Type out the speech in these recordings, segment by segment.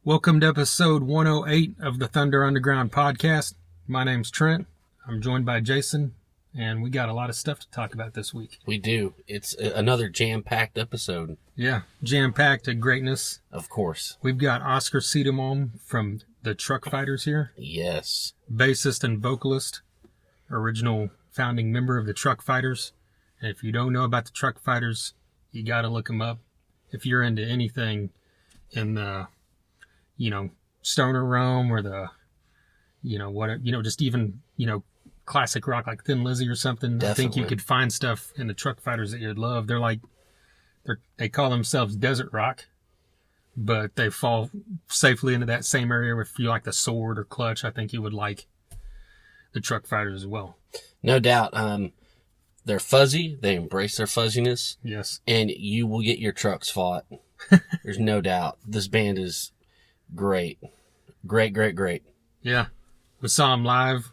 Welcome to episode 108 of the Thunder Underground podcast. My name's Trent. I'm joined by Jason, and we got a lot of stuff to talk about this week. We do. It's another jam-packed episode. Yeah, jam-packed to greatness. Of course. We've got Oscar Cedermalm from the Truckfighters here. Yes. Bassist and vocalist, original founding member of the Truckfighters. And if you don't know about the Truckfighters, you got to look them up. If you're into anything in the stoner realm or the, just even, classic rock like Thin Lizzy or something. Definitely. I think you could find stuff in the Truckfighters that you'd love. They call themselves desert rock, but they fall safely into that same area. If you like the Sword or Clutch, I think you would like the Truckfighters as well. No doubt. They're fuzzy. They embrace their fuzziness. Yes. And you will get your trucks fought. There's no doubt. This band is great. Great. Yeah. We saw them live.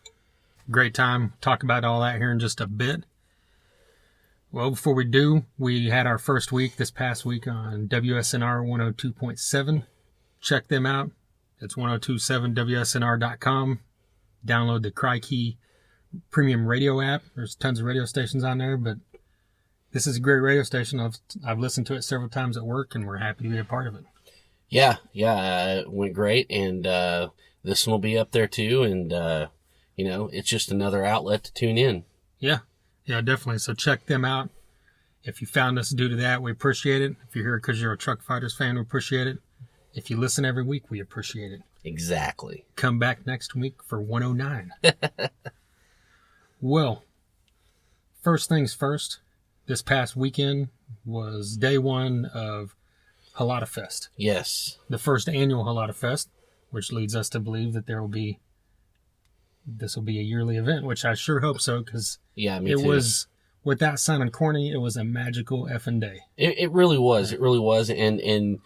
Great time. Talk about all that here in just a bit. Well, before we do, we had our first week this past week on WSNR 102.7. Check them out. It's 1027WSNR.com. Download the Crikey premium radio app. There's tons of radio stations on there, but this is a great radio station. I've listened to it several times at work, and we're happy to be a part of it. Yeah, it went great, and this one will be up there too, and it's just another outlet to tune in. Yeah, definitely. So check them out. If you found us due to that, we appreciate it. If you're here because you're a Truckfighters fan, we appreciate it. If you listen every week, we appreciate it. Exactly. Come back next week for 109. Well, first things first, this past weekend was day one of Holata Fest. Yes. The first annual Holata Fest, which leads us to believe that this will be a yearly event, which I sure hope so, because it was, without sounding corny, it was a magical effing day. It really was. It really was. And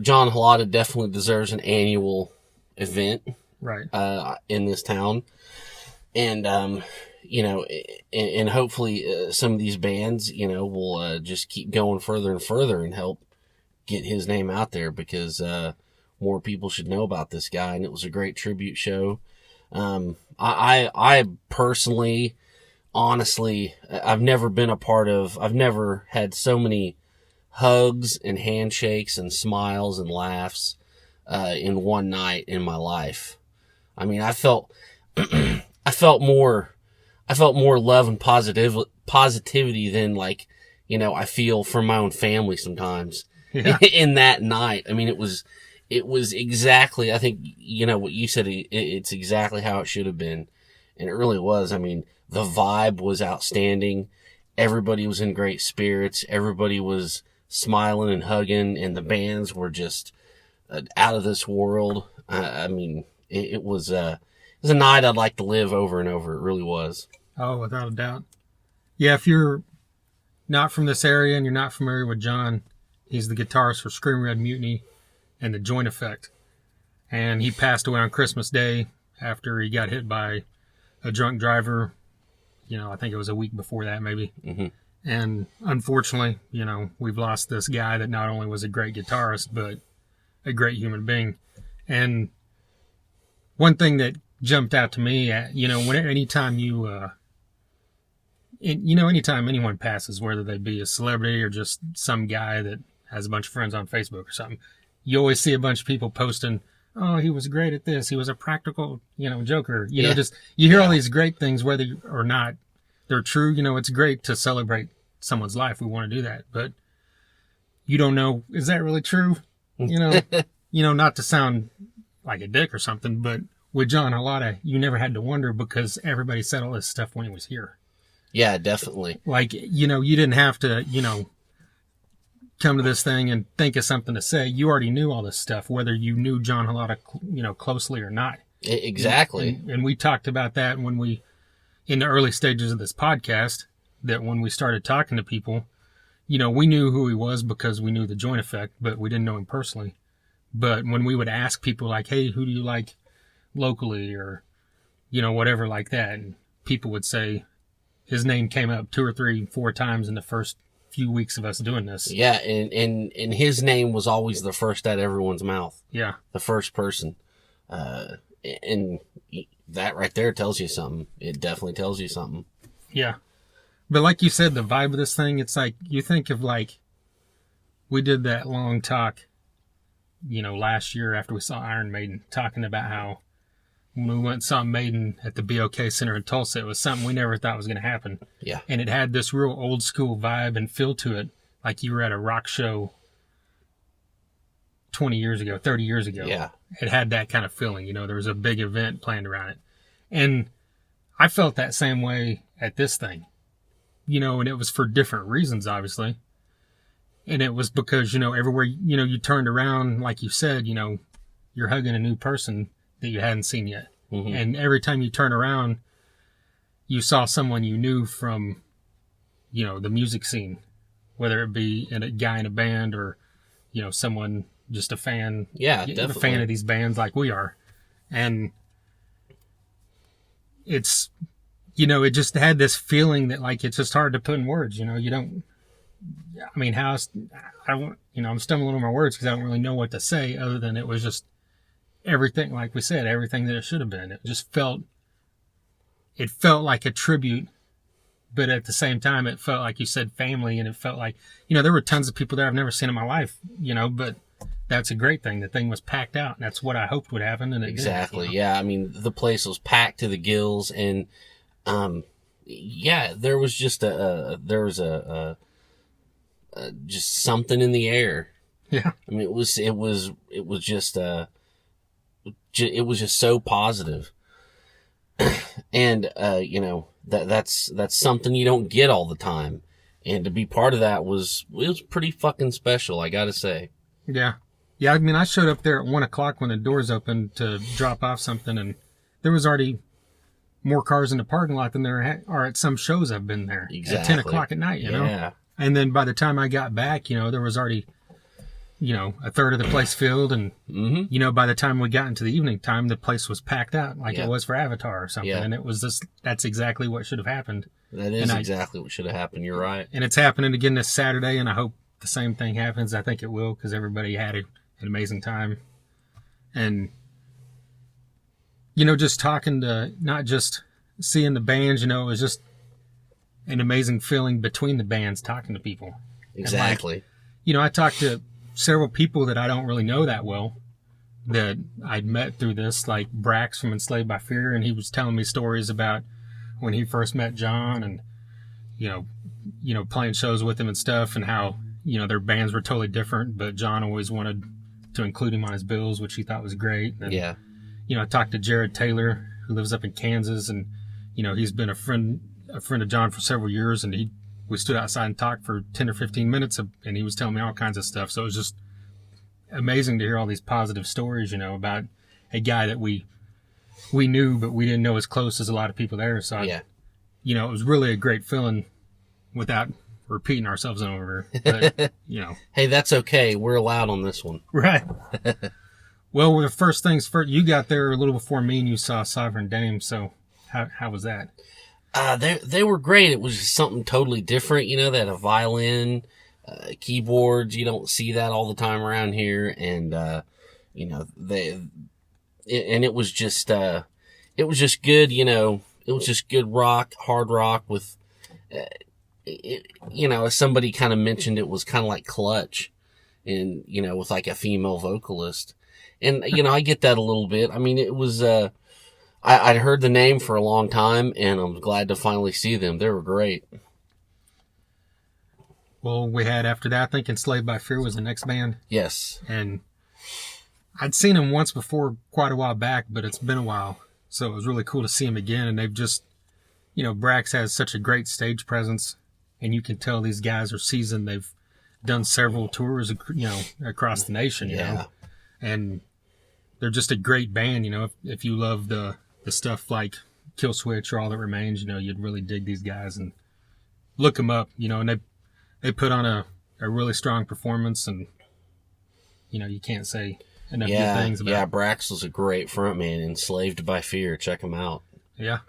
John Holata definitely deserves an annual event. Right. In this town. And, and hopefully some of these bands, will just keep going further and further and help get his name out there, because more people should know about this guy. And it was a great tribute show. I personally, honestly, I've never had so many hugs and handshakes and smiles and laughs in one night in my life. I mean, I felt more love and positivity than I feel from my own family sometimes. Yeah. In that night. I mean, it was exactly, I think, what you said, it's exactly how it should have been. And it really was. I mean, the vibe was outstanding. Everybody was in great spirits. Everybody was smiling and hugging, and the bands were just out of this world. I mean, it was a night I'd like to live over and over. It really was. Oh, without a doubt. Yeah, if you're not from this area and you're not familiar with John, he's the guitarist for Screaming Red Mutiny and the Joint Effect. And he passed away on Christmas Day after he got hit by a drunk driver. I think it was a week before that, maybe. Mm-hmm. And unfortunately, we've lost this guy that not only was a great guitarist, but a great human being. And one thing that jumped out to me, anytime anytime anyone passes, whether they be a celebrity or just some guy that has a bunch of friends on Facebook or something, you always see a bunch of people posting, oh, he was great at this. He was a practical, joker. You hear all these great things, whether or not they're true. It's great to celebrate someone's life. We want to do that, but you don't know, is that really true? Not to sound like a dick or something, but with John Holata, you never had to wonder, because everybody said all this stuff when he was here. Yeah, definitely. You didn't have to, come to this thing and think of something to say. You already knew all this stuff, whether you knew John Holata, closely or not. Exactly. And we talked about that in the early stages of this podcast, that when we started talking to people, we knew who he was because we knew the Joint Effect, but we didn't know him personally. But when we would ask people like, hey, who do you like locally, or, whatever like that, and people would say his name came up 2 or 3, 4 times in the first few weeks of us doing this. Yeah, and his name was always the first out of everyone's mouth. Yeah. The first person. And that right there tells you something. It definitely tells you something. Yeah. But like you said, the vibe of this thing, it's like, you think of like, we did that long talk, last year after we saw Iron Maiden, talking about how when we went and saw Maiden at the BOK Center in Tulsa, it was something we never thought was going to happen. Yeah. And it had this real old school vibe and feel to it, like you were at a rock show 20 years ago, 30 years ago. Yeah. It had that kind of feeling, there was a big event planned around it. And I felt that same way at this thing, and it was for different reasons, obviously. And it was because, everywhere, you turned around, like you said, you're hugging a new person that you hadn't seen yet. Mm-hmm. And every time you turn around, you saw someone you knew from, the music scene, whether it be a guy in a band or, someone just a fan. Yeah, definitely. A fan of these bands like we are. And it's, it just had this feeling that like, it's just hard to put in words, you don't, I'm stumbling over my words because I don't really know what to say other than it was just everything, like we said, everything that it should have been. It just felt like a tribute, but at the same time, it felt like you said family, and it felt like, there were tons of people there I've never seen in my life, but that's a great thing. The thing was packed out, and that's what I hoped would happen. And it exactly. did, Yeah. I mean, the place was packed to the gills, and, there was just just something in the air. Yeah. I mean, it was just it was just so positive. And, that's something you don't get all the time. And to be part of that was pretty fucking special, I gotta say. Yeah. Yeah. I mean, I showed up there at 1:00 when the doors opened to drop off something, and there was already more cars in the parking lot than there are at some shows I've been there. Exactly. At 10:00 at night, Yeah. And then by the time I got back, there was already, a third of the place filled. And, mm-hmm. By the time we got into the evening time, the place was packed out like Yeah. it was for Avatar or something. Yeah. And it was that's exactly what should have happened. That is exactly what should have happened. You're right. And it's happening again this Saturday, and I hope the same thing happens. I think it will, because everybody had an amazing time. And, just talking to, not just seeing the bands, it was just an amazing feeling between the bands, talking to people. Exactly. And I talked to several people that I don't really know that well that I'd met through this, like Brax from Enslaved by Fear, and he was telling me stories about when he first met John, and playing shows with him and stuff, and how their bands were totally different, but John always wanted to include him on his bills, which he thought was great. And, yeah. I talked to Jared Taylor, who lives up in Kansas, and he's been a friend of John for several years, and we stood outside and talked for 10 or 15 minutes, and he was telling me all kinds of stuff. So it was just amazing to hear all these positive stories, about a guy that we knew, but we didn't know as close as a lot of people there. So, yeah. It was really a great feeling without repeating ourselves over. But, Hey, that's okay. We're allowed on this one. Right. Well, the first things first, you got there a little before me, and you saw Sovereign Dame. So how was that? They were great. It was just something totally different. They had a violin, keyboards. You don't see that all the time around here. And, it was just good, it was just good rock, hard rock with, as somebody kind of mentioned, it was kind of like Clutch and, with like a female vocalist. And, I get that a little bit. I mean, it was, I'd heard the name for a long time, and I'm glad to finally see them. They were great. Well, we had after that, I think Enslaved by Fear was the next band. Yes. And I'd seen them once before quite a while back, but it's been a while. So it was really cool to see them again. And they've just, Brax has such a great stage presence, and you can tell these guys are seasoned. They've done several tours, across the nation, you know, and they're just a great band. If you love the stuff like Kill Switch or All That Remains, you'd really dig these guys and look them up, and they put on a really strong performance, and, you can't say enough good things about it. Yeah, Brax was a great frontman. Enslaved by Fear. Check him out. Yeah.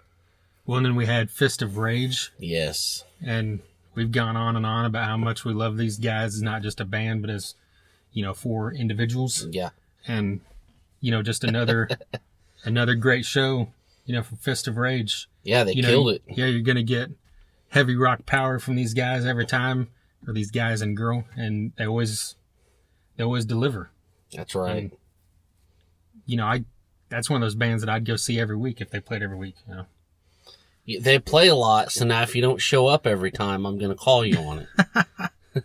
Well, and then we had Fist of Rage. Yes. And we've gone on and on about how much we love these guys as not just a band, but as, for individuals. Yeah. And, just another great show, from Fist of Rage. Yeah, they killed it. Yeah, you're going to get heavy rock power from these guys every time, or these guys and girl, and they always deliver. That's right. And, that's one of those bands that I'd go see every week if they played every week. They play a lot, so now if you don't show up every time, I'm going to call you on it.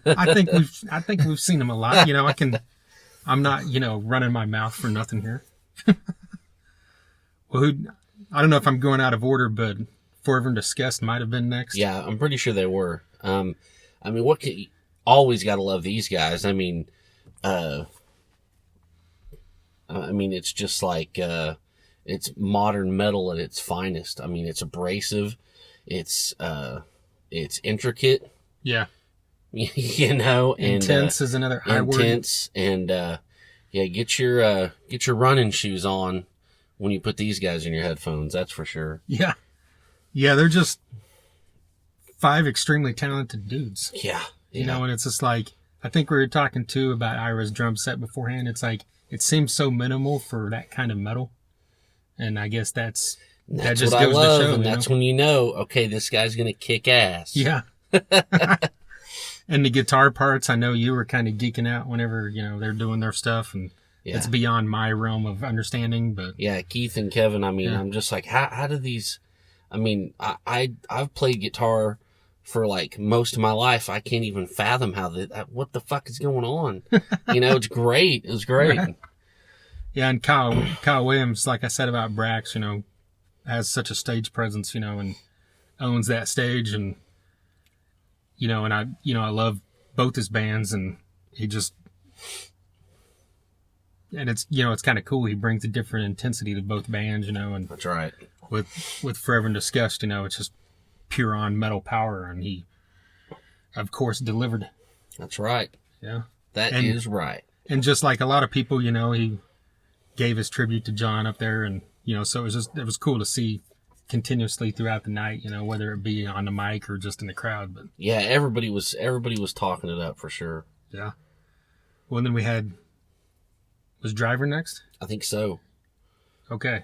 I think we've seen them a lot. I'm not, running my mouth for nothing here. Well, I don't know if I'm going out of order, but Forever and Disgust might have been next. Yeah, I'm pretty sure they were. Always got to love these guys. It's just like, it's modern metal at its finest. It's abrasive. It's intricate. Yeah. And intense is another high word. Intense. And, get your running shoes on when you put these guys in your headphones. That's for sure. Yeah. Yeah. They're just 5 extremely talented dudes. Yeah. And it's just like, I think we were talking too about Ira's drum set beforehand. It's like, it seems so minimal for that kind of metal. And I guess that just what goes I love, to show. And that's when okay, this guy's going to kick ass. Yeah. And the guitar parts, I know you were kind of geeking out whenever, they're doing their stuff, and it's beyond my realm of understanding, but. Yeah, Keith and Kevin, I'm just like, how do these, I've played guitar for like most of my life. I can't even fathom what the fuck is going on. It's great. It was great. Right. Yeah. And Kyle Williams, like I said about Brax, has such a stage presence, and owns that stage, and, and I love both his bands, and he just, and it's, it's kind of cool. He brings a different intensity to both bands, and that's right. With Forever and Disgust, it's just pure on metal power, and he, of course, delivered. That's right. Yeah. That is right. And just like a lot of people, he gave his tribute to John up there, and, so it was cool to see continuously throughout the night, whether it be on the mic or just in the crowd. But yeah, everybody was talking it up for sure. Yeah. Well, then was Dryvr next? I think so. Okay.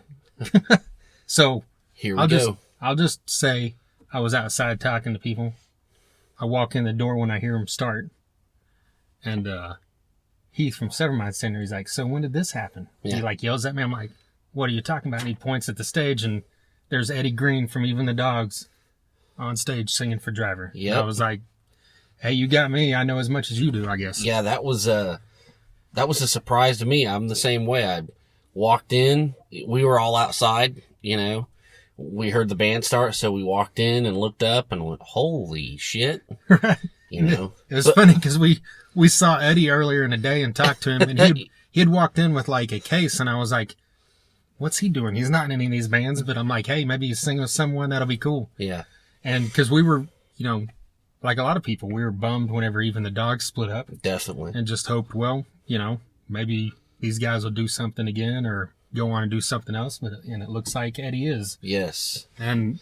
So here we go. I'll just say I was outside talking to people. I walk in the door when I hear them start, and Heath from Severmind Center, he's like, "So when did this happen?" Yeah. He like yells at me. I'm like, "What are you talking about?" And he points at the stage, and there's Eddie Green from Even the Dogs on stage singing for Dryvr. Yeah. I was like, "Hey, you got me. I know as much as you do, I guess." Yeah, that was a surprise to me. I'm the same way. I walked in. We were all outside, We heard the band start, so we walked in and looked up and went, "Holy shit!" Right. It was funny because we saw Eddie earlier in the day and talked to him, and he had walked in with like a case, and I was like, "What's he doing? He's not in any of these bands." But I'm like, "Hey, maybe he's singing with someone. That'll be cool." Yeah. And because we were, like a lot of people, we were bummed whenever Even the Dogs split up. Definitely. And just hoped, well, maybe these guys will do something again or go on and do something else. And it looks like Eddie is. Yes. And,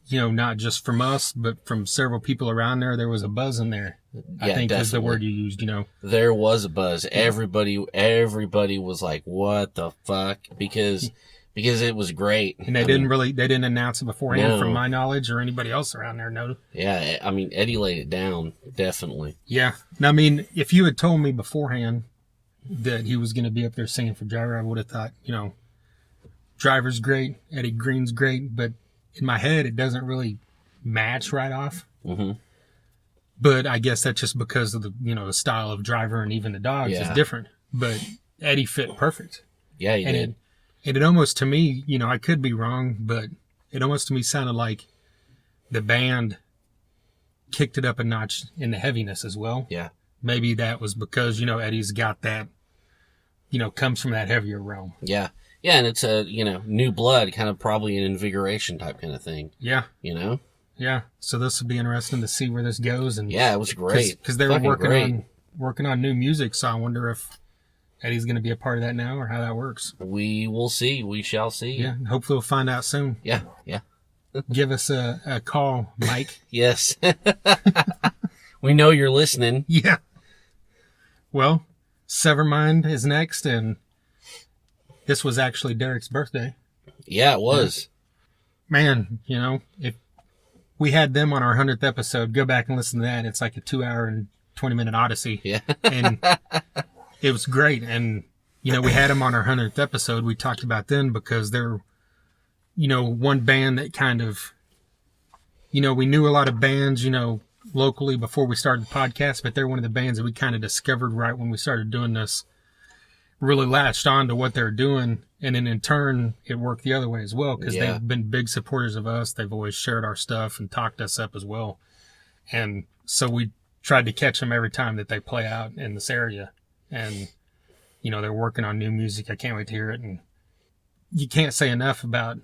not just from us, but from several people around there was a buzz in there. Yeah, I think definitely. is the word you used, There was a buzz. Everybody was like, "What the fuck?" Because it was great. And they didn't announce it beforehand from my knowledge or anybody else around there know. Yeah, Eddie laid it down, definitely. Yeah. Now, if you had told me beforehand that he was going to be up there singing for Dryvr, I would have thought, Dryvr's great, Eddie Green's great, but in my head, it doesn't really match right off. Mm-hmm. But I guess that's just because of the, the style of Dryvr and Even the Dogs is different. But Eddie fit perfect. Yeah, he did. And it almost, to me, I could be wrong, but it almost to me sounded like the band kicked it up a notch in the heaviness as well. Yeah. Maybe that was because, Eddie's got that, comes from that heavier realm. Yeah. Yeah, and it's a, new blood, kind of probably an invigoration type kind of thing. Yeah. Yeah. So this will be interesting to see where this goes. And yeah, it was great. Because they were working on new music, so I wonder if Eddie's going to be a part of that now or how that works. We will see. We shall see. Yeah. Hopefully we'll find out soon. Yeah. Yeah. give us a call, Mike. Yes. We know you're listening. Yeah. Well, Severmind is next, and this was actually Derek's birthday. Yeah, it was. Man, if we had them on our 100th episode, go back and listen to that. It's like a 2-hour and 20-minute odyssey. Yeah. And it was great. And, we had them on our 100th episode. We talked about them because they're, one band that kind of, we knew a lot of bands, locally before we started the podcast, but they're one of the bands that we kind of discovered right when we started doing this, really latched on to what they're doing. And then in turn, it worked the other way as well, because they've been big supporters of us. They've always shared our stuff and talked us up as well. And so we tried to catch them every time that they play out in this area. And, they're working on new music. I can't wait to hear it. And you can't say enough about,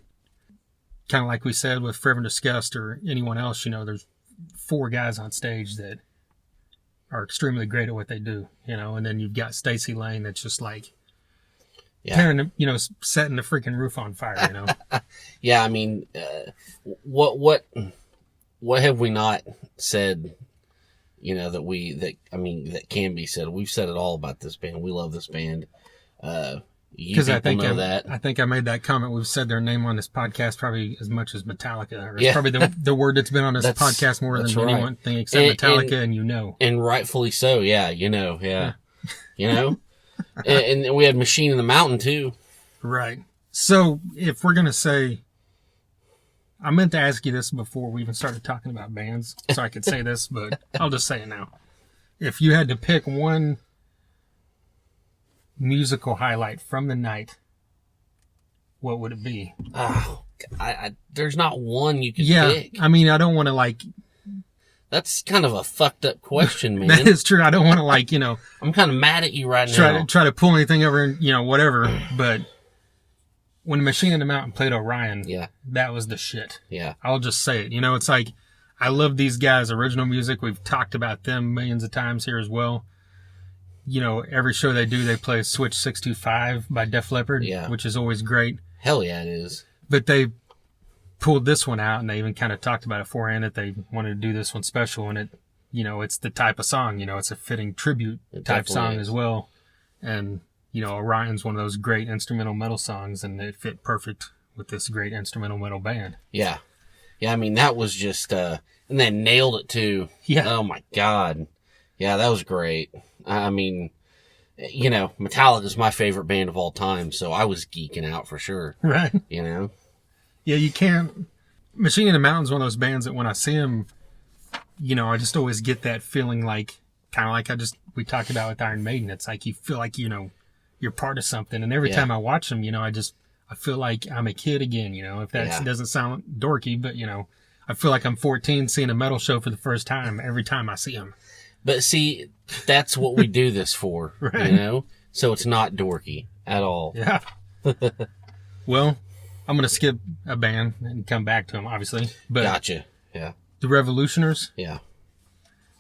kind of like we said with Forever Disgust or anyone else, there's 4 guys on stage that are extremely great at what they do, and then you've got Stacy Lane that's just like tearing, setting the freaking roof on fire, Yeah, I mean, what have we not said, that can be said? We've said it all about this band. We love this band. Because I think I made that comment. We've said their name on this podcast probably as much as Metallica. Or it's probably the word that's been on this podcast more than anyone thing except Metallica, and rightfully so. Yeah, and we had Machine in the Mountain too. Right. So if we're gonna say, I meant to ask you this before we even started talking about bands, so I could say this, but I'll just say it now. If you had to pick one musical highlight from the night, what would it be? Oh, there's not one you can pick. I mean, I don't want to That's kind of a fucked up question, man. That is true. I don't want to I'm kind of mad at you right now. Try to pull anything over, whatever. But when Machine in the Mountain played Orion, that was the shit. Yeah. I'll just say it. It's like, I love these guys' original music. We've talked about them millions of times here as well. Every show they do, they play Switch 625 by Def Leppard, which is always great. Hell yeah, it is. But they pulled this one out, and they even kind of talked about it beforehand that they wanted to do this one special, and it's the type of song, it's a fitting tribute type song as well. And, Orion's one of those great instrumental metal songs, and it fit perfect with this great instrumental metal band. Yeah. Yeah, I mean, that was just, and they nailed it too. Yeah. Oh my God. Yeah, that was great. I mean, Metallica's my favorite band of all time, so I was geeking out for sure. Right. Yeah, you can't. Machine in the Mountain's one of those bands that when I see them, I just always get that feeling kind of like we talked about with Iron Maiden. It's like you feel like, you're part of something. And every time I watch them, I feel like I'm a kid again, if that doesn't sound dorky, but, I feel like I'm 14 seeing a metal show for the first time every time I see them. But see, that's what we do this for, right. So it's not dorky at all. Yeah. Well, I'm going to skip a band and come back to them, obviously. But gotcha. Yeah. The Revolutioners. Yeah.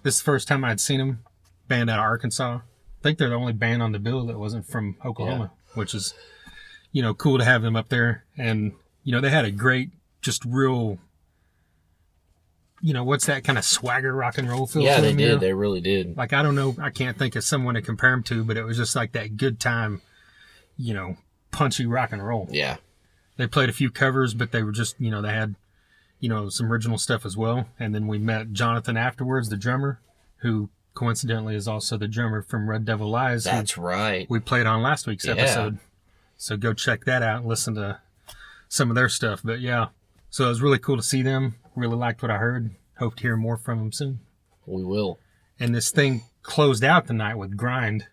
This is the first time I'd seen them. Band out of Arkansas. I think they're the only band on the bill that wasn't from Oklahoma, which is, cool to have them up there. And, they had a great, just real, what's that kind of swagger rock and roll feel? Yeah, they did. They really did. I don't know. I can't think of someone to compare them to, but it was just like that good time, punchy rock and roll. Yeah. They played a few covers, but they were just, they had, some original stuff as well. And then we met Jonathan afterwards, the drummer, who coincidentally is also the drummer from Red Devil Lies. That's right. We played on last week's episode. So go check that out and listen to some of their stuff. But yeah, so it was really cool to see them. Really liked what I heard. Hope to hear more from them soon. We will. And this thing closed out the night with Grind.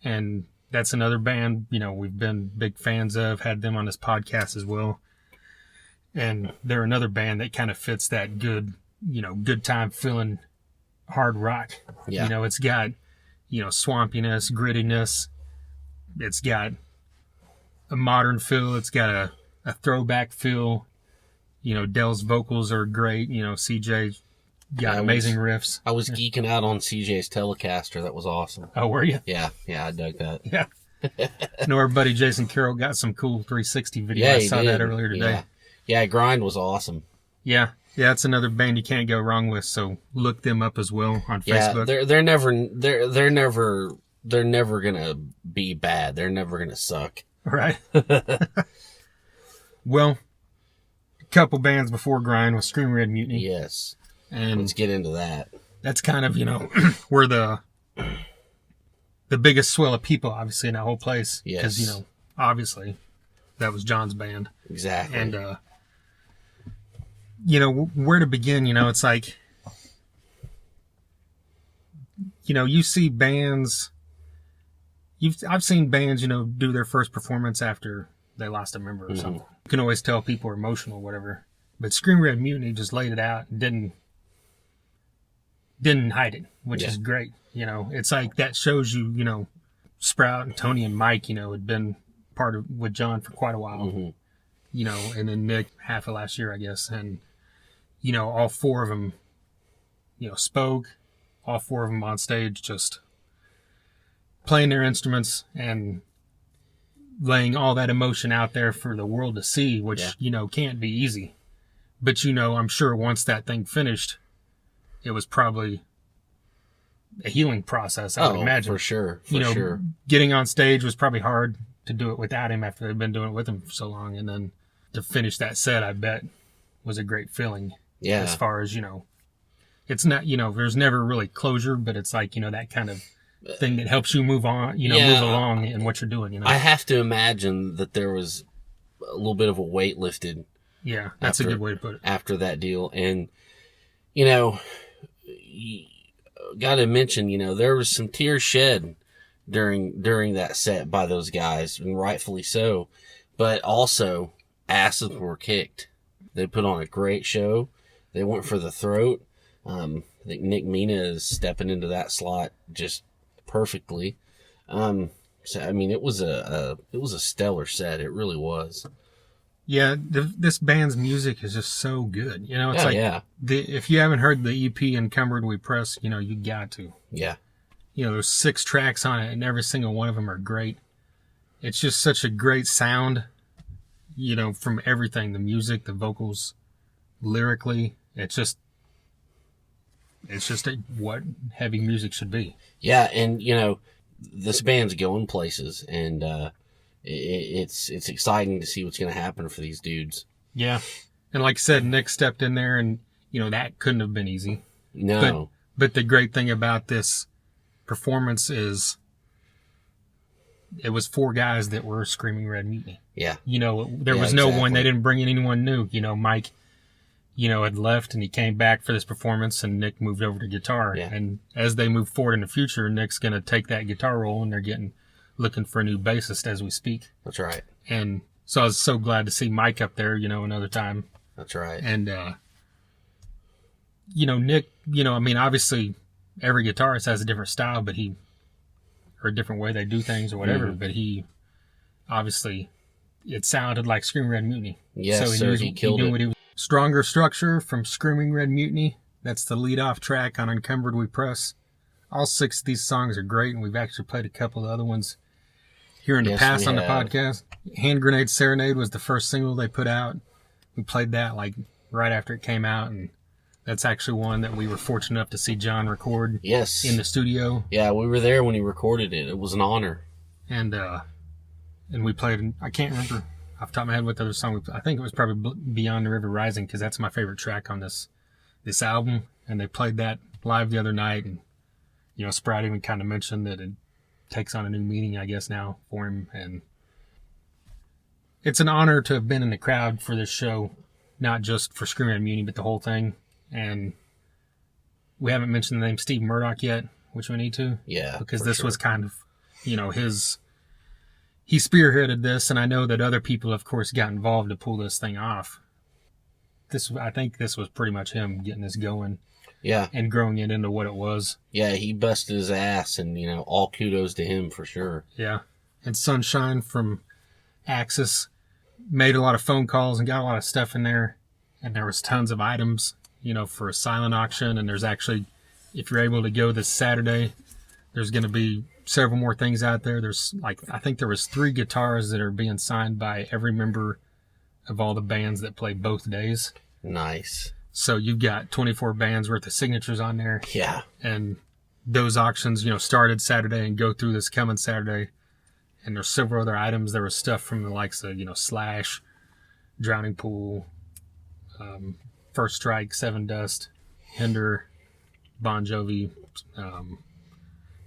And that's another band, we've been big fans of, had them on this podcast as well. And they're another band that kind of fits that good, good time feeling hard rock. Yeah. It's got, swampiness, grittiness. It's got a modern feel. It's got a throwback feel. Dell's vocals are great. CJ got amazing riffs. I was geeking out on CJ's Telecaster. That was awesome. Oh, were you? Yeah, I dug that. Yeah. Our buddy Jason Carroll got some cool 360 video. I saw that earlier today. Yeah, Grind was awesome. Yeah. Yeah, it's another band you can't go wrong with, so look them up as well on Yeah, Facebook. they're never gonna be bad. They're never gonna suck. Right. Well, a couple bands before Grind was Screaming Red Mutiny. Yes. And let's get into that. That's kind of, where the biggest swell of people, obviously, in that whole place. Yes. Because, obviously, that was John's band. Exactly. And, where to begin, it's like, you see bands, I've seen bands, do their first performance after they lost a member or something. You can always tell people are emotional or whatever. But Screaming Red Mutiny just laid it out and didn't hide it, which is great. It's like that shows you, Sprout and Tony and Mike, had been part of with John for quite a while, and then Nick half of last year, I guess. And, all four of them, spoke, all four of them on stage, just playing their instruments and laying all that emotion out there for the world to see, which, can't be easy. But, I'm sure once that thing finished, it was probably a healing process, I would imagine. For sure. Sure. Getting on stage was probably hard to do it without him after they've been doing it with him for so long. And then to finish that set, I bet, was a great feeling. Yeah. As far as, it's not, there's never really closure, but it's like, that kind of thing that helps you move on, move along in what you're doing, I have to imagine that there was a little bit of a weight lifted. Yeah, that's a good way to put it. After that deal. And, got to mention, there was some tears shed during that set by those guys, and rightfully so. But also, asses were kicked. They put on a great show. They went for the throat. I think Nick Mina is stepping into that slot just perfectly. So I mean, it was a stellar set. It really was. Yeah, this band's music is just so good. It's if you haven't heard the EP Encumbered We Press, you got to. Yeah. There's 6 tracks on it, and every single one of them are great. It's just such a great sound, from everything, the music, the vocals, lyrically. It's just what heavy music should be. Yeah, and, this band's going places, and it's exciting to see what's going to happen for these dudes. Yeah. And like I said, Nick stepped in there, and, that couldn't have been easy. No. But the great thing about this performance is it was 4 guys that were Screaming Red Mutiny. Yeah. There was no one, they didn't bring in anyone new. Mike, had left and he came back for this performance, and Nick moved over to guitar. Yeah. And as they move forward in the future, Nick's going to take that guitar role, and they're looking for a new bassist as we speak. That's right. And so I was so glad to see Mike up there, another time. That's right. And, Nick, obviously every guitarist has a different style, or a different way they do things or whatever, but he obviously, it sounded like Screaming Red Mutiny. Yes, so he killed it. Stronger Structure from Screaming Red Mutiny. That's the lead off track on Encumbered We Press. All 6 of these songs are great, and we've actually played a couple of other ones here in the past on the podcast. Hand Grenade Serenade was the first single they put out. We played that right after it came out, and that's actually one that we were fortunate enough to see John record in the studio. Yeah, we were there when he recorded it. It was an honor. And we played, I can't remember off the top of my head what the other song, I think it was probably Beyond the River Rising, because that's my favorite track on this album. And they played that live the other night, and, Sprout even kind of mentioned that it takes on a new meaning, I guess, now for him. And it's an honor to have been in the crowd for this show, not just for Screaming Red Mutiny, but the whole thing. And we haven't mentioned the name Steve Murdoch yet, which we need to. Yeah. Because this was kind of, he spearheaded this, and I know that other people, of course, got involved to pull this thing off. I think this was pretty much him getting this going. Yeah. And growing it into what it was. Yeah, he busted his ass, and, all kudos to him for sure. Yeah. And Sunshine from Axis made a lot of phone calls and got a lot of stuff in there. And there was tons of items, for a silent auction. And there's actually, if you're able to go this Saturday, there's going to be several more things out there. There's I think there was 3 guitars that are being signed by every member of all the bands that play both days. Nice. So you've got 24 bands worth of signatures on there. Yeah. And those auctions, started Saturday and go through this coming Saturday. And there's several other items. There was stuff from the likes of, Slash, Drowning Pool, First Strike, Seven Dust, Hinder, Bon Jovi,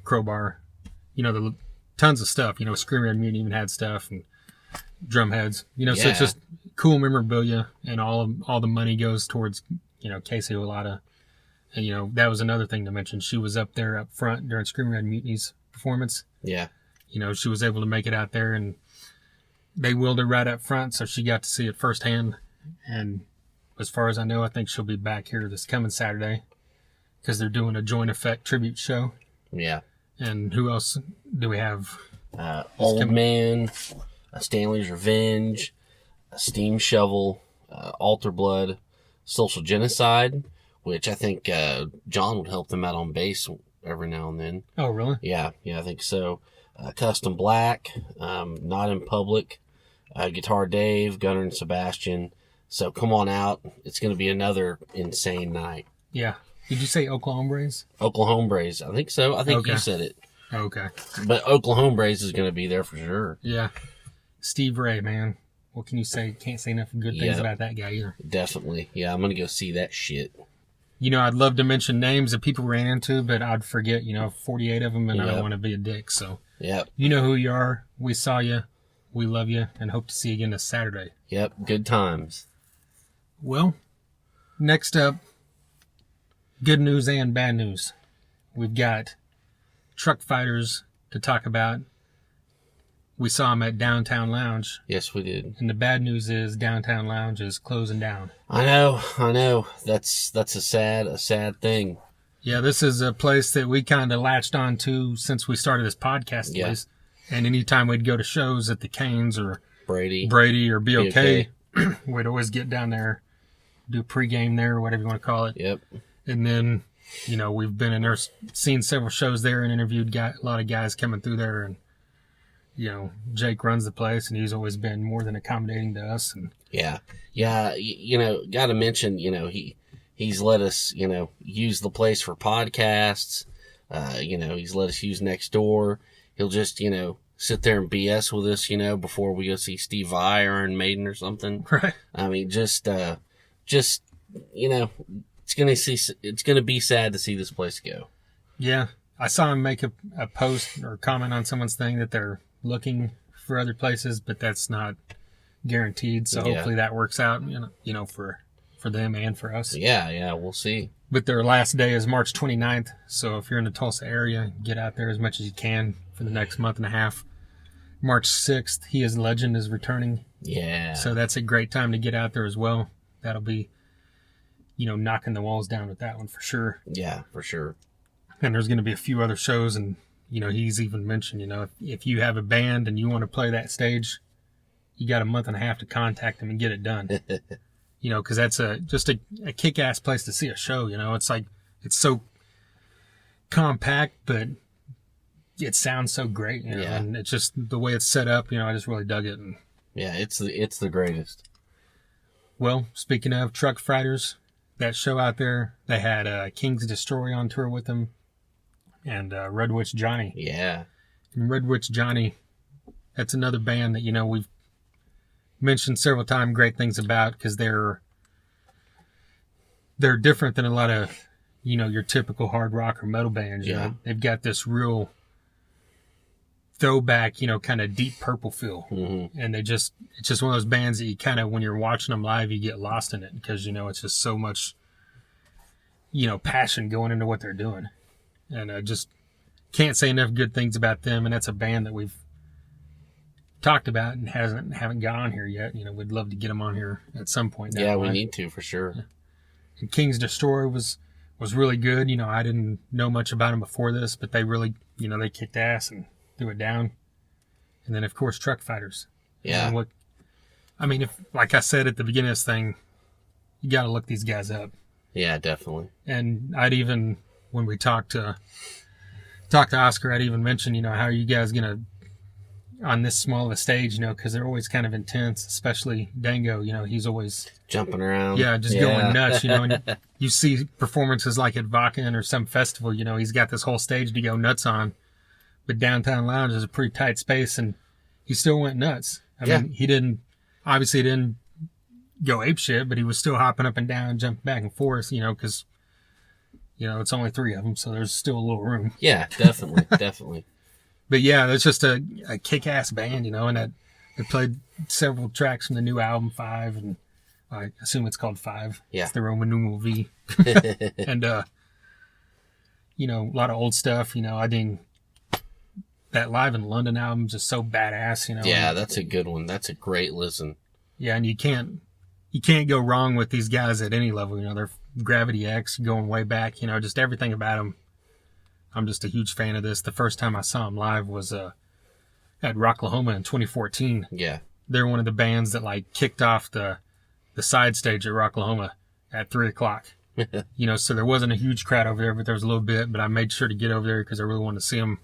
Crowbar. The tons of stuff. Screaming Red Mutiny even had stuff, and Drumheads. So it's just cool memorabilia, and all the money goes towards, Casey Holata. And, that was another thing to mention. She was up there up front during Screaming Red Mutiny's performance. Yeah. She was able to make it out there, and they wheeled her right up front, so she got to see it firsthand. And as far as I know, I think she'll be back here this coming Saturday because they're doing a Joint Effect tribute show. Yeah. And who else do we have? Old Man, Stanley's Revenge, Steam Shovel, Altar Blood, Social Genocide, which I think John would help them out on bass every now and then. Oh, really? Yeah, I think so. Custom Black, Not in Public, Guitar Dave, Gunner and Sebastian. So come on out. It's going to be another insane night. Yeah. Did you say Oklahombres? Oklahombres. I think so. I think Okay. you said it. Okay. But Oklahombres is going to be there for sure. Yeah. Steve Ray, man. What can you say? Can't say enough good things about that guy either. Definitely. Yeah, I'm going to go see that shit. I'd love to mention names that people ran into, but I'd forget, 48 of them, and I don't want to be a dick. So, Yep. you know who you are. We saw you. We love you, and hope to see you again this Saturday. Yep. Good times. Well, next up, good news and bad news. We've got Truckfighters to talk about. We saw them at Downtown Lounge. Yes, we did. And the bad news is Downtown Lounge is closing down. I know. That's a sad thing. Yeah, this is a place that we kind of latched on to since we started this podcast place. And anytime we'd go to shows at the Canes or Brady or BOK, we'd always get down there, do a pregame there, or whatever you want to call it. Yep. And then, we've been in there, seen several shows there and interviewed a lot of guys coming through there. And, Jake runs the place, and he's always been more than accommodating to us. And Yeah. Got to mention, he's let us, use the place for podcasts. He's let us use Nextdoor. He'll just, sit there and BS with us, before we go see Steve Vai or Iron Maiden or something. Right. I mean, it's going to be sad to see this place go. Yeah. I saw him make a post or comment on someone's thing that they're looking for other places, but that's not guaranteed. So hopefully that works out, for them and for us. Yeah, we'll see. But their last day is March 29th. So if you're in the Tulsa area, get out there as much as you can for the next month and a half. March 6th, He Is Legend is returning. Yeah. So that's a great time to get out there as well. That'll be, knocking the walls down with that one for sure. Yeah, for sure. And there's going to be a few other shows, and he's even mentioned, if you have a band and you want to play that stage, you got a month and a half to contact them and get it done. Because that's just a kick-ass place to see a show. It's like, it's so compact, but it sounds so great. And it's just the way it's set up. I just really dug it. And yeah, it's the greatest. well, speaking of Truckfighters, that show out there, they had King's Destroy on tour with them. And Redwitch Johnny. Yeah. And Redwitch Johnny, that's another band that, we've mentioned several times great things about because they're different than a lot of, your typical hard rock or metal bands. They've got this real throwback, kind of deep purple feel. Mm-hmm. And it's just one of those bands that you kind of, when you're watching them live, you get lost in it because, it's just so much, passion going into what they're doing. And I just can't say enough good things about them. And that's a band that we've talked about and haven't got on here yet. We'd love to get them on here at some point. Yeah, we need to for sure. Yeah. And King's Destroy was really good. I didn't know much about them before this, but they really, they kicked ass and threw it down. And then of course Truckfighters. Yeah. If like I said at the beginning of this thing, you got to look these guys up. Yeah, definitely. And I'd even, when we talked to Oscar, I'd even mention, how are you guys going to, on this small of a stage, because they're always kind of intense, especially Dango, he's always jumping around. Yeah, just going nuts, and you see performances like at Vakken or some festival, he's got this whole stage to go nuts on. But Downtown Lounge is a pretty tight space, and he still went nuts. I mean, he didn't go apeshit, but he was still hopping up and down, jumping back and forth, because, it's only 3 of them, so there's still a little room. Yeah, definitely, definitely. But yeah, it's just a kick-ass band, and they played several tracks from the new album, 5, and I assume it's called 5. Yeah. It's the Roman numeral V. And, a lot of old stuff, I think that Live in London album is just so badass, Yeah, that's a good one. That's a great listen. Yeah, and you can't go wrong with these guys at any level, they're Gravity X, going way back, just everything about them. I'm just a huge fan of this. The first time I saw them live was at Rocklahoma in 2014. Yeah. They're one of the bands that kicked off the side stage at Rocklahoma at 3:00. So there wasn't a huge crowd over there, but there was a little bit, but I made sure to get over there because I really wanted to see them.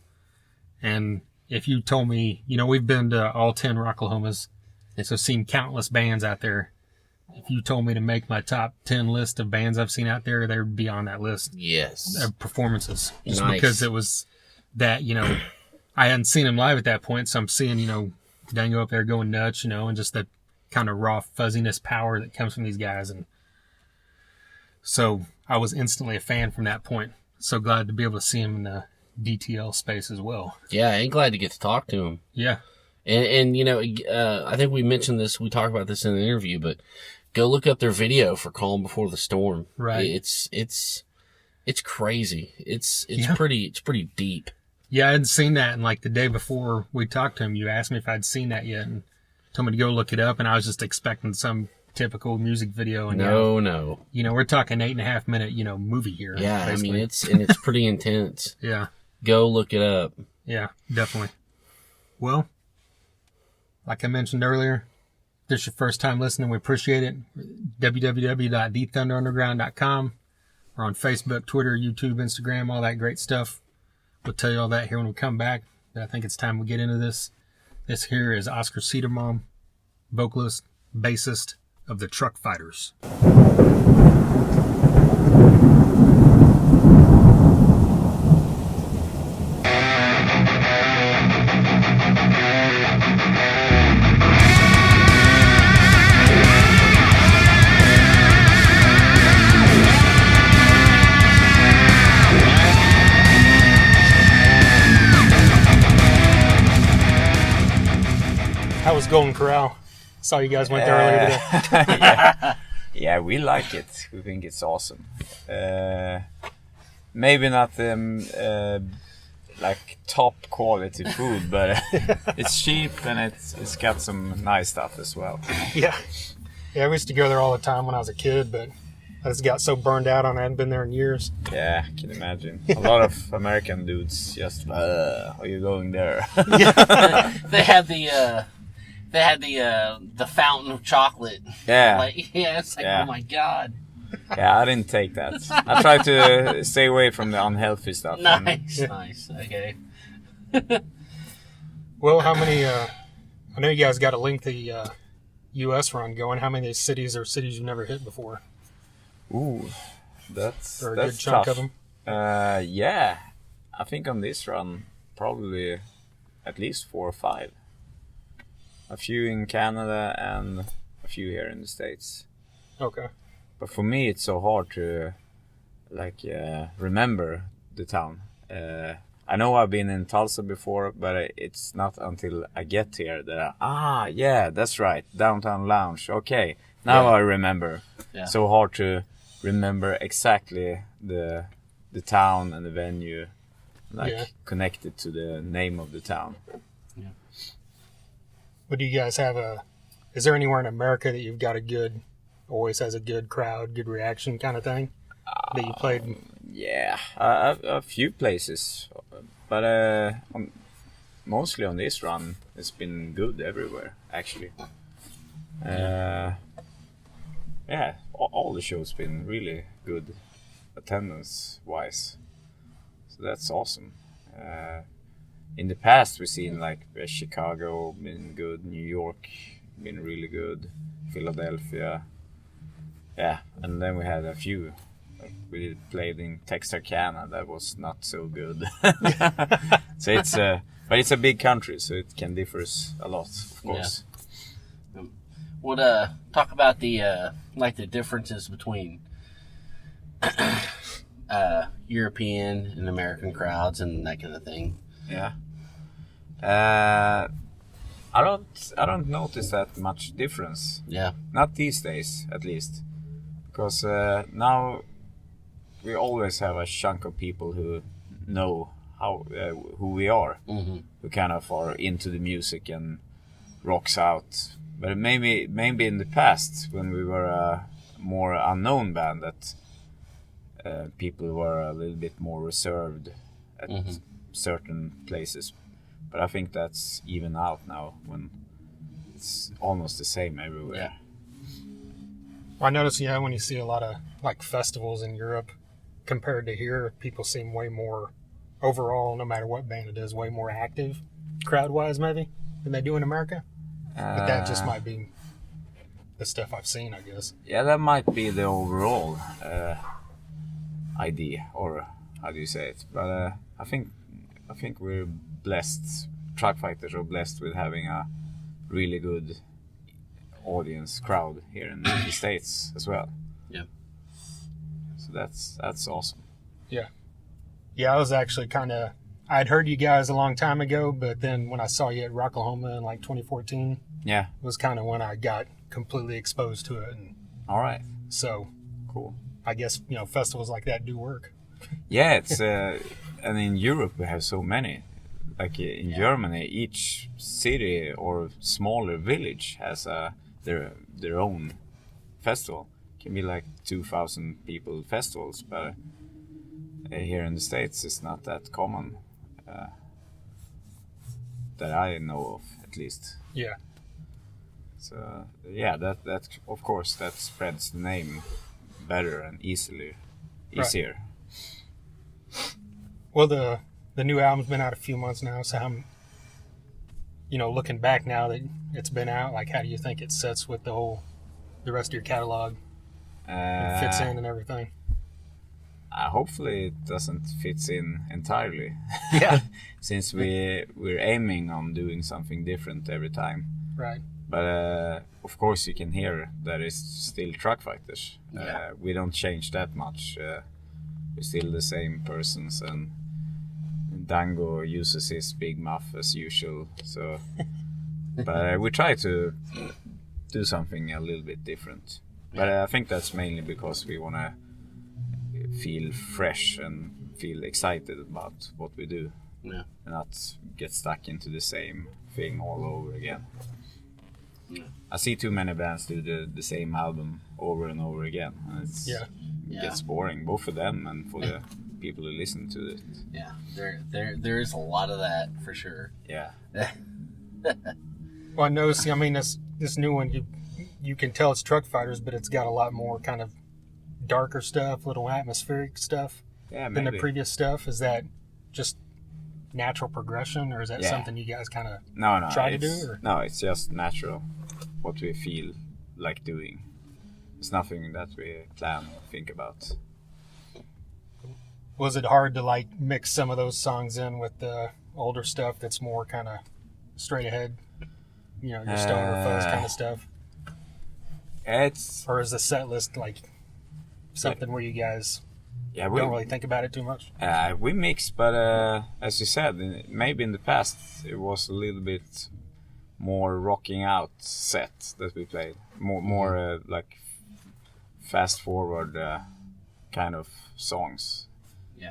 And if you told me, we've been to all 10 Rocklahomas, and so seen countless bands out there. If you told me to make my top 10 list of bands I've seen out there, they would be on that list. Yes. Of performances. Just Nice. because it was that, I hadn't seen them live at that point, so I'm seeing, Dango up there going nuts, and just the kind of raw fuzziness power that comes from these guys. And so I was instantly a fan from that point. So glad to be able to see him in the DTL space as well. Yeah, I'm glad to get to talk to him. Yeah. And I think we mentioned this, we talked about this in the interview, but go look up their video for Calm Before the Storm. Right. It's crazy. It's Yeah. pretty deep. Yeah, I hadn't seen that, and the day before we talked to him, you asked me if I'd seen that yet, and told me to go look it up, and I was just expecting some typical music video. And No. we're talking 8.5 minute, movie here. Yeah, basically. I mean it's pretty intense. Yeah, Go look it up. yeah, definitely. Well, like I mentioned earlier, if this is your first time listening, we appreciate it. www.thethunderunderground.com. We're on Facebook, Twitter, YouTube, Instagram, all that great stuff. We'll tell you all that here when we come back. But I think it's time we get into this. This here is Oscar Cedermalm, vocalist, bassist of the Truckfighters. How was Golden Corrall? Saw you guys went there earlier today. Yeah, we like it. We think it's awesome. Maybe not top quality food, but it's cheap and it's got some nice stuff as well. Yeah, I used to go there all the time when I was a kid, but I just got so burned out on it. I hadn't been there in years. Yeah, I can imagine. A lot of American dudes just, are you going there? They had the fountain of chocolate. Yeah. It's like, Yeah. Oh my god. Yeah, I didn't take that. I tried to stay away from the unhealthy stuff. Nice. Okay. Well, how many? I know you guys got a lengthy U.S. run going. How many cities are cities you've never hit before? Ooh, that's Or a good chunk tough. of them. Yeah, I think on this run probably at least 4 or 5. A few in Canada and a few here in the States. Okay. But for me, it's so hard to remember the town. I know I've been in Tulsa before, but it's not until I get here that yeah, that's right, Downtown Lounge. Okay, now I remember. Yeah. So hard to remember exactly the town and the venue, connected to the name of the town. But do you guys have is there anywhere in America that you've got always has a good crowd, good reaction kind of thing that you played? Yeah, a few places, but mostly on this run, it's been good everywhere, actually. Yeah, all the shows been really good attendance-wise, so that's awesome. in the past we've seen like Chicago been good, New York been really good, Philadelphia, yeah, and then we had a few. Like we played in Texarkana, that was not so good. So it's but it's a big country, so it can differ a lot, of course. Yeah. We'll talk about the like the differences between European and American crowds and that kind of thing. Yeah. I don't notice that much difference. Yeah. Not these days, at least, because now we always have a chunk of people who know how who we are, who kind of are into the music and rocks out. But maybe in the past, when we were a more unknown band, that people were a little bit more reserved at certain places. But I think that's even out now, when it's almost the same everywhere. Well, I notice, when you see a lot of like festivals in Europe compared to here, people seem way more overall, no matter what band it is, way more active crowd-wise maybe than they do in America. But that just might be the stuff I've seen, I guess. Yeah, that might be the overall idea, or how do you say it? But I think we're blessed. Truckfighters are blessed with having a really good audience crowd here in the States as well. Yeah. So that's awesome. Yeah. Yeah, I was actually I'd heard you guys a long time ago, but then when I saw you at Rocklahoma in like 2014, yeah, was kind of when I got completely exposed to it. And all right. So cool. I guess, festivals like that do work. Yeah, it's and in Europe we have so many. Like in Germany, each city or smaller village has their own festival. It can be like 2,000 people festivals, but here in the States it's not that common, that I know of, at least. Yeah. So yeah, that of course that spreads the name better and easier. Right. Well, the new album's been out a few months now, so I'm, looking back now that it's been out, like, how do you think it sets with the rest of your catalog? It fits in and everything. Hopefully it doesn't fit in entirely. Yeah. Since we're aiming on doing something different every time. Right. But of course you can hear that it's still Truckfighters. Yeah. We don't change that much. We're still the same persons, and Dango uses his big muff as usual. So, but we try to do something a little bit different. But I think that's mainly because we want to feel fresh and feel excited about what we do, and not get stuck into the same thing all over again. Yeah. I see too many bands do the same album over and over again, and it gets boring, both for them and for the people who listen to it. Yeah, there is a lot of that for sure. Yeah. Well, I noticed, this new one, you can tell it's Truckfighters, but it's got a lot more kind of darker stuff, little atmospheric stuff than the previous stuff. Is that just natural progression, or is that something you guys kind of try to do? Or? No, it's just natural, what we feel like doing. It's nothing that we plan or think about. Was it hard to mix some of those songs in with the older stuff that's more kind of straight ahead, your stoner fuzz kind of stuff? Or is the set list something where you guys don't really think about it too much? We mix, but as you said, maybe in the past it was a little bit more rocking out set that we played, more fast forward kind of songs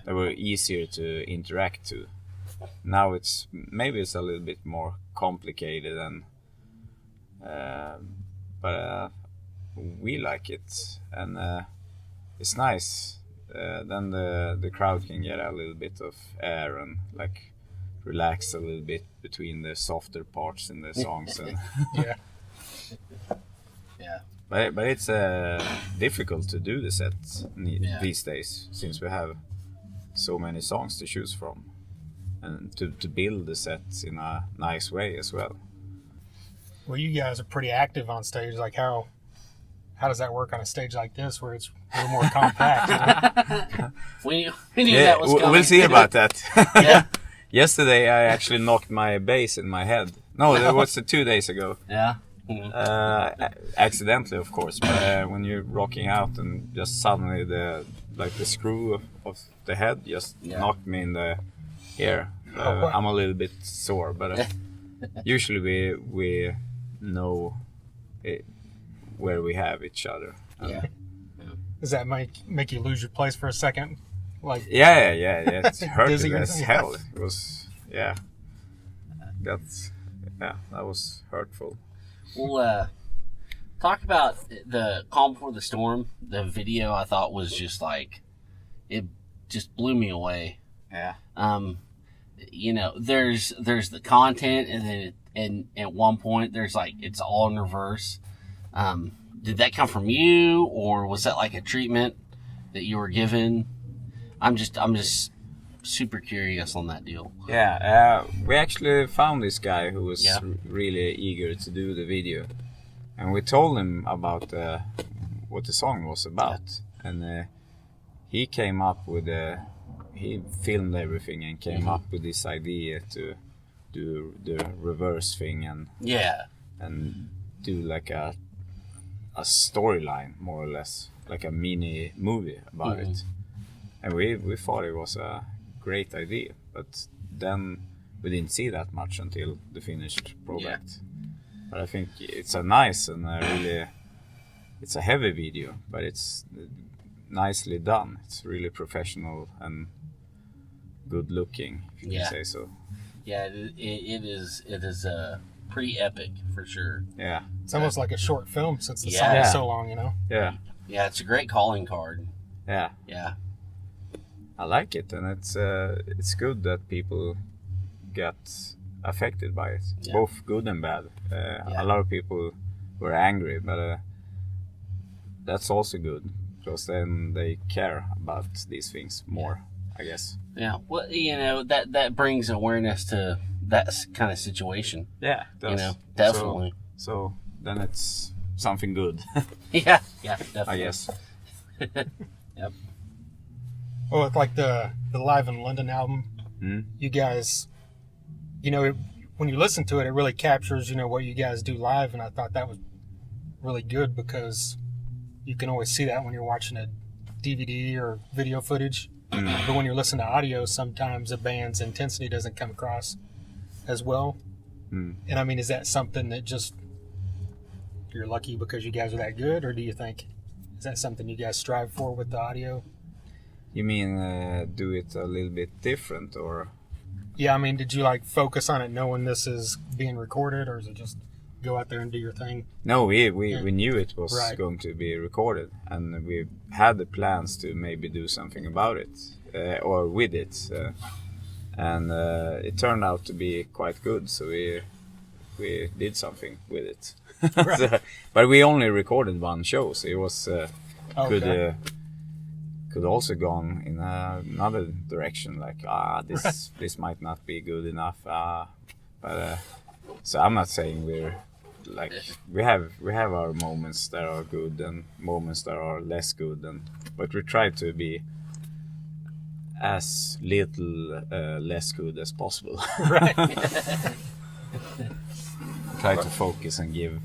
that were easier to interact to. Now it's a little bit more complicated, and but we like it, and it's nice. Then the crowd can get a little bit of air and relax a little bit between the softer parts in the songs. And yeah. But it's difficult to do the sets these days, since we have so many songs to choose from. and to build the sets in a nice way as well. Well, you guys are pretty active on stage. Like how does that work on a stage like this where it's a little more compact? You know? We knew that was coming. We'll see about that. Yeah. Yesterday I actually knocked my bass in my head. No, that was 2 days ago. Yeah. Accidentally, of course. But when you're rocking out and just suddenly the screw of the head just knocked me in the ear. I'm a little bit sore, but usually we know where we have each other. Does that make you lose your place for a second? Like yeah. It hurt Dizzy or as something? hell. It was that was hurtful. We'll talk about the Calm Before the Storm. The video I thought was just like, it just blew me away. Yeah. You know, there's the content, and then and at one point there's like it's all in reverse. Did that come from you, or was that like a treatment that you were given? I'm just super curious on that deal. Yeah, we actually found this guy who was really eager to do the video, and we told him about what the song was about, and he came up with he filmed everything and came up with this idea to do the reverse thing and do like a storyline, more or less, like a mini movie about it. And we thought it was a great idea, but then we didn't see that much until the finished product. But I think it's a nice and it's a heavy video, but it's nicely done. It's really professional and good looking, if you can say so. Yeah, it is pretty epic for sure. Yeah, it's almost like a short film since the song is so long, you know. Yeah, it's a great calling card. Yeah, I like it, and it's good that people get affected by it, both good and bad. A lot of people were angry, but that's also good because then they care about these things more, I guess. Yeah, well, you know, that brings awareness to that kind of situation. Yeah, it does. You know, definitely. So then it's something good. yeah, definitely. I guess. Yep. Well, with like the Live in London album, you guys, you know, when you listen to it, it really captures, you know, what you guys do live, and I thought that was really good because you can always see that when you're watching a DVD or video footage. But when you're listening to audio, sometimes a band's intensity doesn't come across as well. And I mean, is that something that just you're lucky because you guys are that good, or do you think is that something you guys strive for with the audio? You mean do it a little bit different, or? Yeah, I mean, did you like focus on it knowing this is being recorded, or is it just go out there and do your thing? No, we knew it was going to be recorded, and we had the plans to maybe do something about it or with it, and it turned out to be quite good. So we did something with it. But we only recorded one show, so it was could also gone in another direction, like this might not be good enough, but so I'm not saying we're like we have our moments that are good and moments that are less good, but we try to be as little less good as possible. Right. Try to focus and give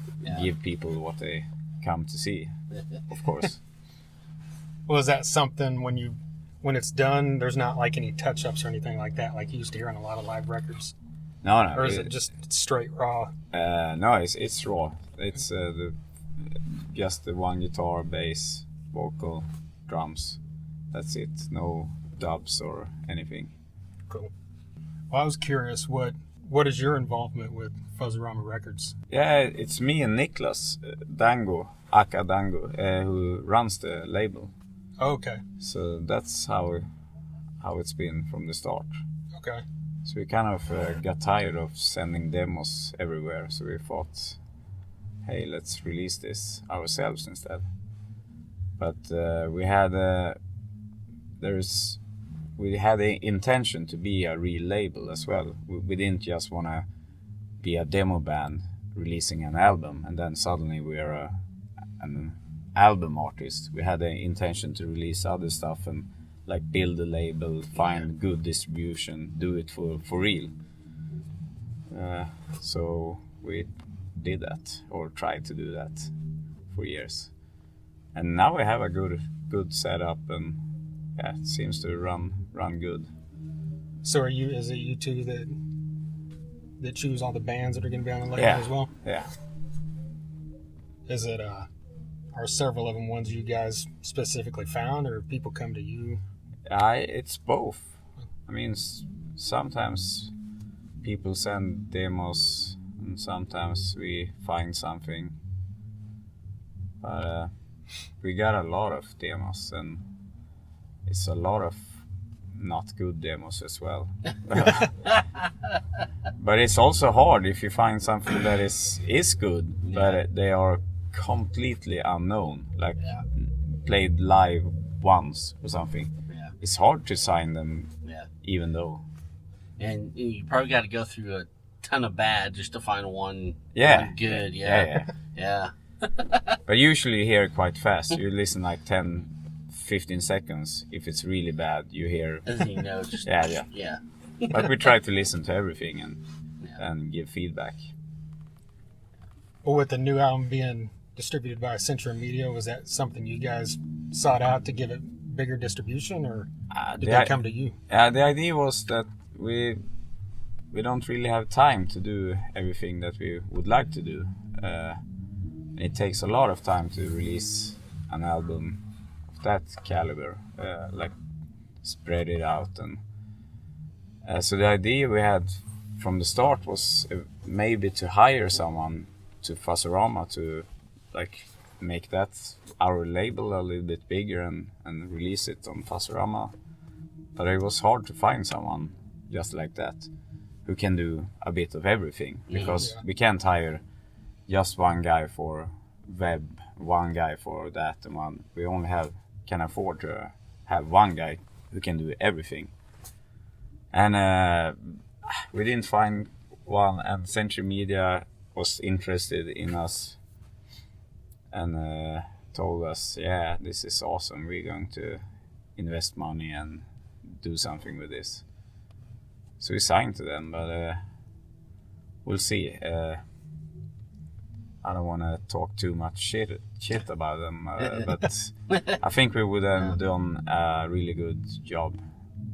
people what they come to see, of course. Well, is that something when it's done, there's not like any touch-ups or anything like that, like you used to hear on a lot of live records? No. Or is it just straight raw? No, it's raw. It's just the one guitar, bass, vocal, drums. That's it. No dubs or anything. Cool. Well, I was curious, what is your involvement with Fuzzorama Records? Yeah, it's me and Niklas Dango, aka Dango, who runs the label. Oh, okay. So that's how it's been from the start. Okay. So we kind of got tired of sending demos everywhere, so we thought, hey, let's release this ourselves instead. But we had there's we had the intention to be a real label as well. We didn't just want to be a demo band releasing an album and then suddenly we're an album artist. We had the intention to release other stuff and like build a label, find good distribution, do it for real. So we did that, or tried to do that for years. And now we have a good setup, and yeah, it seems to run good. So is it you two that choose all the bands that are going to be on the label as well? Yeah. Is it are several of them ones you guys specifically found, or people come to you? It's both. I mean, sometimes people send demos, and sometimes we find something. But we got a lot of demos, and it's a lot of not good demos as well. But it's also hard if you find something that is good, but they are completely unknown, like played live once or something. Yeah. It's hard to sign them, even though. And you probably got to go through a ton of bad just to find one good. Yeah. But usually you hear it quite fast. You listen like 10, 15 seconds. If it's really bad, you hear. You know, just, yeah. But we try to listen to everything and give feedback. Well, with the new album being distributed by Century Media, was that something you guys sought out to give it bigger distribution, or did they come to you? The idea was that we don't really have time to do everything that we would like to do. It takes a lot of time to release an album of that caliber, like spread it out. And so the idea we had from the start was maybe to hire someone to Fuzzorama to like make that our label a little bit bigger and release it on Fuzzorama. But it was hard to find someone just like that who can do a bit of everything, because we can't hire just one guy for web, one guy for that, and one. We only can afford to have one guy who can do everything. And we didn't find one, and Century Media was interested in us and told us, yeah, this is awesome, we're going to invest money and do something with this. So we signed to them, but we'll see. I don't want to talk too much shit about them, but I think we would have done a really good job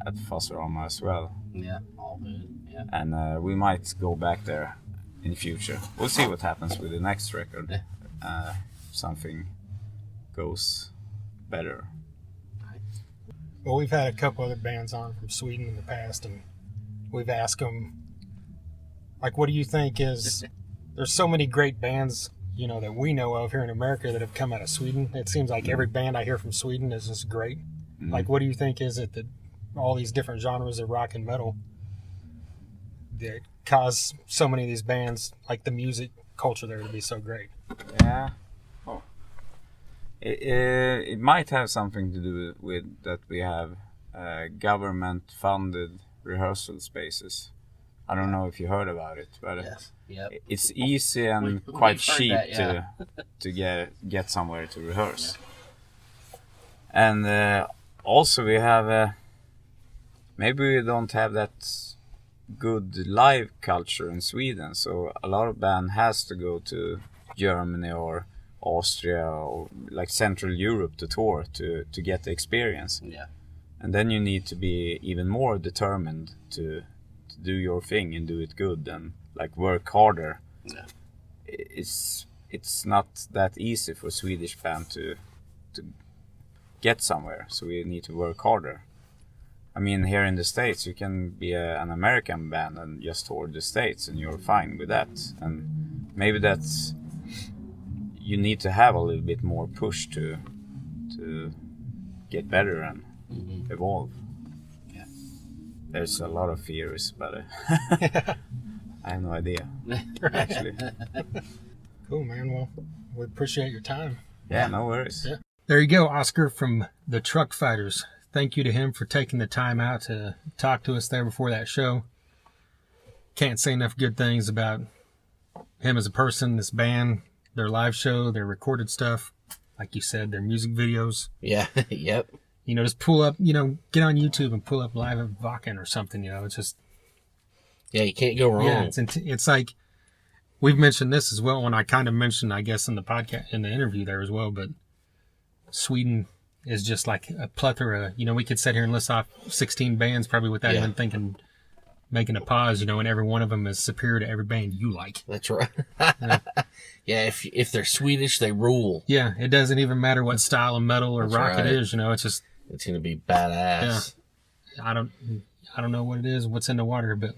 at Fuzzorama as well. Yeah, all good. Yeah. And we might go back there in the future. We'll see what happens with the next record. Something goes better. Well, we've had a couple other bands on from Sweden in the past, and we've asked them, like, what do you think is... There's so many great bands, you know, that we know of here in America that have come out of Sweden. It seems like every band I hear from Sweden is just great. Mm-hmm. Like, what do you think is it that all these different genres of rock and metal that cause so many of these bands, like the music culture there, to be so great? Yeah. Oh. It might have something to do with that we have government-funded rehearsal spaces. I don't know if you heard about it, but it's easy and quite cheap to get somewhere to rehearse. Yeah. And also we have maybe we don't have that good live culture in Sweden, so a lot of band has to go to Germany or Austria or like Central Europe to tour to get the experience. Yeah. And then you need to be even more determined to do your thing and do it good and like work harder. Yeah. It's not that easy for a Swedish band to get somewhere, so we need to work harder. I mean, here in the States you can be an American band and just tour the States and you're fine with that, and maybe that's you need to have a little bit more push to get better and evolve. There's a lot of theories, but I have no idea, actually. Cool, man. Well, we appreciate your time. Yeah, no worries. Yeah. There you go, Oscar from the Truckfighters. thank you to him for taking the time out to talk to us there before that show. Can't say enough good things about him as a person, this band, their live show, their recorded stuff. Like you said, their music videos. Yeah, yep. You know, just pull up, you know, get on YouTube and pull up Live at Vakken or something, you know. It's just... Yeah, you can't go wrong. Yeah, it's like... We've mentioned this as well, and I kind of mentioned, I guess, in the podcast, in the interview there as well, but Sweden is just like a plethora. You know, we could sit here and list off 16 bands probably without even thinking, making a pause, you know, and every one of them is superior to every band you like. That's right. Yeah, if they're Swedish, they rule. Yeah, it doesn't even matter what style of metal or rock it is, you know, it's just... It's going to be badass. Yeah. I don't know what it is, what's in the water, but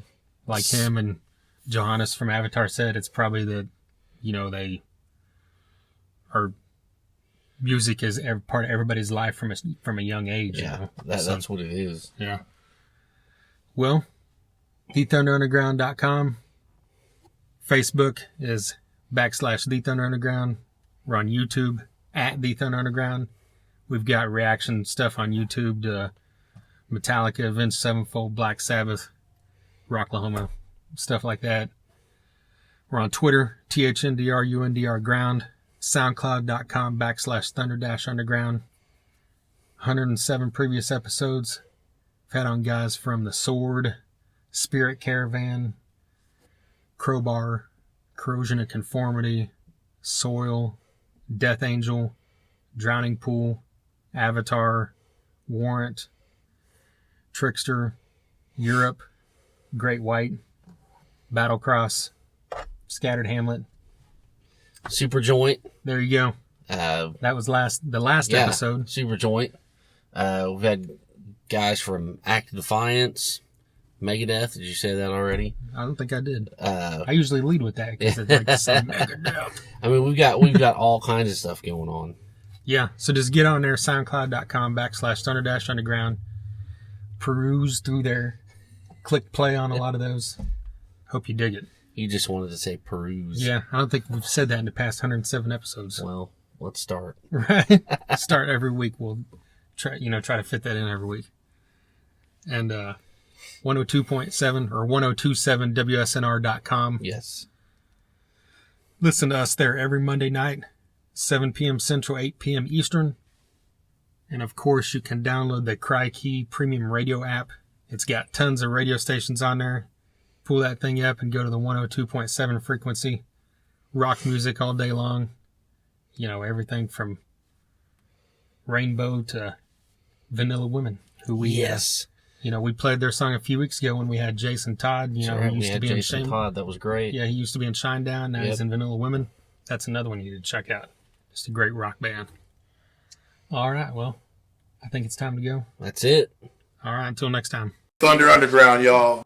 like him and Johannes from Avatar said, it's probably that, you know, music is part of everybody's life from a young age. Yeah, you know? that's what it is. Yeah. Well, TheThunderUnderground.com. Facebook is /TheThunderUnderground. We're on YouTube @TheThunderUnderground. We've got reaction stuff on YouTube to Metallica, Avenged Sevenfold, Black Sabbath, Rocklahoma, stuff like that. We're on Twitter, THNDRUNDR Ground, SoundCloud.com /Thunder-Underground. 107 previous episodes. We've had on guys from The Sword, Spirit Caravan, Crowbar, Corrosion of Conformity, Soil, Death Angel, Drowning Pool, Avatar, Warrant, Trickster, Europe, Great White, Battlecross, Scattered Hamlet, Super Joint. There you go. That was the last episode. Super Joint. We've had guys from Act of Defiance, Megadeth. Did you say that already? I don't think I did. I usually lead with that because it's like some Megadeth. I mean, we've got all kinds of stuff going on. Yeah, so just get on there, SoundCloud.com /Thunder-Underground. Peruse through there. Click play on a lot of those. Hope you dig it. You just wanted to say peruse. Yeah, I don't think we've said that in the past 107 episodes. Well, let's start. Right? Start every week. We'll try to fit that in every week. And 102.7 or 1027 WSNR.com. Yes. Listen to us there every Monday night, 7 p.m. Central, 8 p.m. Eastern. And of course, you can download the Crikey Premium Radio app. It's got tons of radio stations on there. Pull that thing up and go to the 102.7 frequency. Rock music all day long. You know, everything from Rainbow to Vanilla Women. Who we we played their song a few weeks ago when we had Jason Todd. You know, right. He used to be Jason in Todd. That was great. Yeah, he used to be in Shinedown. Now he's in Vanilla Women. That's another one you need to check out. Just a great rock band. All right, well, I think it's time to go. That's it. All right, until next time. Thunder Underground, y'all.